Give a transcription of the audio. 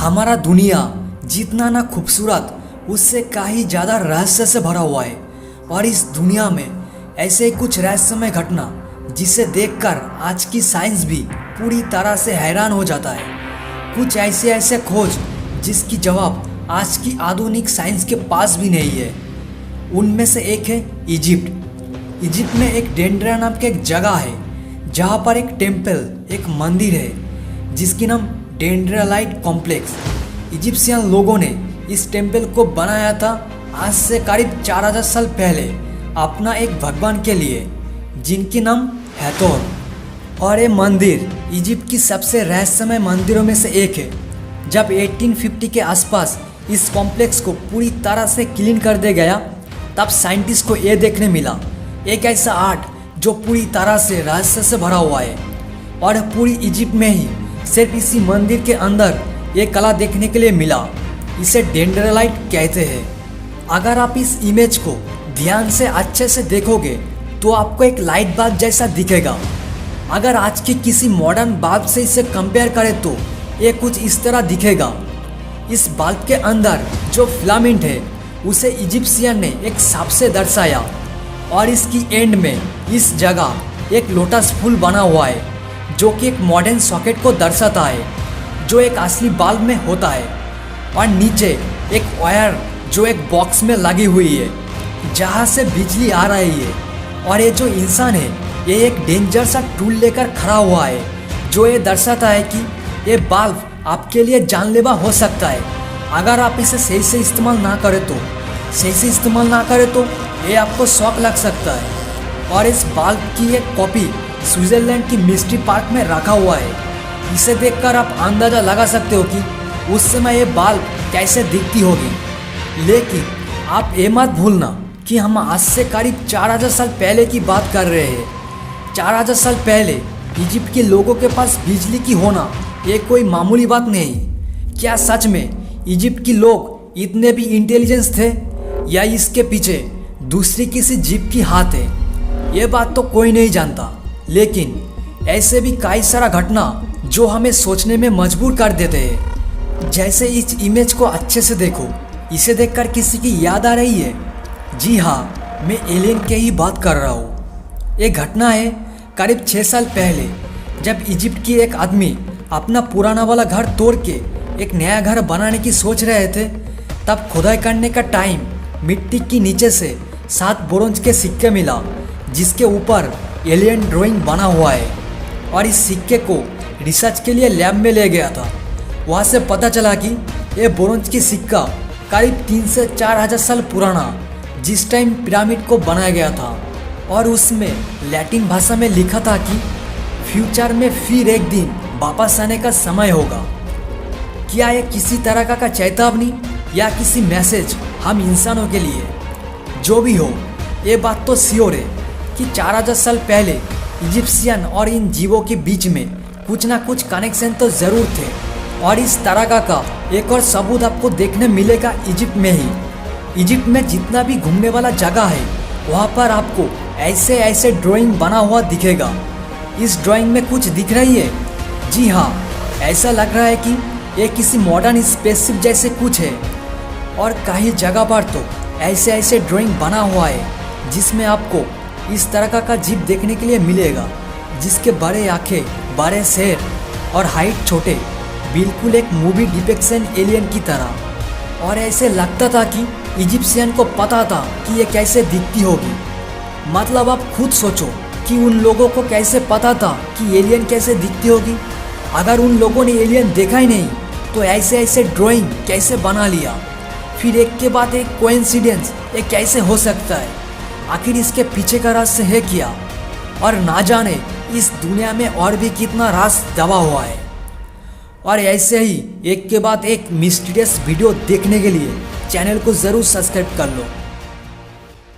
हमारा दुनिया जितना ना खूबसूरत उससे कहीं ज़्यादा रहस्य से भरा हुआ है। और इस दुनिया में ऐसे कुछ रहस्यमय घटना जिसे देखकर आज की साइंस भी पूरी तरह से हैरान हो जाता है। कुछ ऐसे खोज जिसकी जवाब आज की आधुनिक साइंस के पास भी नहीं है। उनमें से एक है इजिप्ट। इजिप्ट में एक डेंड्रा नाम की एक जगह है जहाँ पर एक टेम्पल, एक मंदिर है जिसकी नाम डेंड्रालाइट कॉम्प्लेक्स। इजिप्शियन लोगों ने इस टेम्पल को बनाया था आज से करीब 4000 साल पहले अपना एक भगवान के लिए जिनकी नाम हैथोर। और ये मंदिर इजिप्ट की सबसे रहस्यमय मंदिरों में से एक है। जब 1850 के आसपास इस कॉम्प्लेक्स को पूरी तरह से क्लीन कर दिया गया तब साइंटिस्ट को ये देखने मिला एक ऐसा आर्ट जो पूरी तरह से रहस्य से भरा हुआ है। और पूरी इजिप्ट में ही सिर्फ इसी मंदिर के अंदर ये कला देखने के लिए मिला। इसे डेंड्रालाइट कहते हैं। अगर आप इस इमेज को ध्यान से अच्छे से देखोगे तो आपको एक लाइट बल्ब जैसा दिखेगा। अगर आज की किसी मॉडर्न बल्ब से इसे कंपेयर करें तो ये कुछ इस तरह दिखेगा। इस बल्ब के अंदर जो फिलामेंट है उसे इजिप्शियन ने एक सांप से दर्शाया और इसकी एंड में इस जगह एक लोटस फूल बना हुआ है जो कि एक मॉडर्न सॉकेट को दर्शाता है जो एक असली बल्ब में होता है। और नीचे एक वायर जो एक बॉक्स में लगी हुई है जहाँ से बिजली आ रही है। और ये जो इंसान है ये एक डेंजर सा टूल लेकर खड़ा हुआ है जो ये दर्शाता है कि ये बल्ब आपके लिए जानलेवा हो सकता है अगर आप इसे सही से इस्तेमाल ना करें तो ये आपको शॉक लग सकता है। और इस बल्ब की एक कॉपी स्विट्जरलैंड की मिस्ट्री पार्क में रखा हुआ है। इसे देखकर आप अंदाज़ा लगा सकते हो कि उस समय ये बल्ब कैसे दिखती होगी। लेकिन आप ये मत भूलना कि हम आज से करीब 4000 साल पहले की बात कर रहे हैं। 4000 साल पहले इजिप्ट के लोगों के पास बिजली की होना ये कोई मामूली बात नहीं। क्या सच में इजिप्ट के लोग इतने भी इंटेलिजेंस थे या इसके पीछे दूसरी किसी जीव की हाथ है, ये बात तो कोई नहीं जानता। लेकिन ऐसे भी कई सारा घटना जो हमें सोचने में मजबूर कर देते हैं। जैसे इस इमेज को अच्छे से देखो, इसे देखकर किसी की याद आ रही है? जी हाँ, मैं एलियन की ही बात कर रहा हूँ। ये घटना है करीब 6 साल पहले जब इजिप्ट की एक आदमी अपना पुराना वाला घर तोड़ के एक नया घर बनाने की सोच रहे थे। तब खुदाई करने का टाइम मिट्टी के नीचे से 7 ब्रोंज के सिक्के मिला जिसके ऊपर एलियन ड्राइंग बना हुआ है। और इस सिक्के को रिसर्च के लिए लैब में ले गया था। वहाँ से पता चला कि ये ब्रोंज की सिक्का करीब 3 से 4000 साल पुराना जिस टाइम पिरामिड को बनाया गया था। और उसमें लैटिन भाषा में लिखा था कि फ्यूचर में फिर एक दिन वापस आने का समय होगा। क्या ये किसी तरह का चेतावनी या किसी मैसेज हम इंसानों के लिए? जो भी हो, ये बात तो श्योर है कि 4000 साल पहले इजिप्शियन और इन जीवों के बीच में कुछ ना कुछ कनेक्शन तो ज़रूर थे। और इस तरह का एक और सबूत आपको देखने मिलेगा इजिप्ट में ही। इजिप्ट में जितना भी घूमने वाला जगह है वहाँ पर आपको ऐसे ड्राइंग बना हुआ दिखेगा। इस ड्राइंग में कुछ दिख रही है? जी हाँ, ऐसा लग रहा है कि ये किसी मॉडर्न स्पेसशिप जैसे कुछ है। और कई जगह पर तो ऐसे ड्राइंग बना हुआ है जिसमें आपको इस तरह का जीव देखने के लिए मिलेगा जिसके बड़े आँखें, बड़े शेर और हाइट छोटे, बिल्कुल एक मूवी डिपिक्शन एलियन की तरह। और ऐसे लगता था कि इजिप्शियन को पता था कि ये कैसे दिखती होगी। मतलब आप खुद सोचो कि उन लोगों को कैसे पता था कि एलियन कैसे दिखती होगी। अगर उन लोगों ने एलियन देखा ही नहीं तो ऐसे ड्राइंग कैसे बना लिया? फिर एक के बाद एक कोइंसिडेंस ये कैसे हो सकता है? आखिर इसके पीछे का रहस्य है क्या? और ना जाने इस दुनिया में और भी कितना राज दबा हुआ है। और ऐसे ही एक के बाद एक मिस्टीरियस वीडियो देखने के लिए चैनल को ज़रूर सब्सक्राइब कर लो।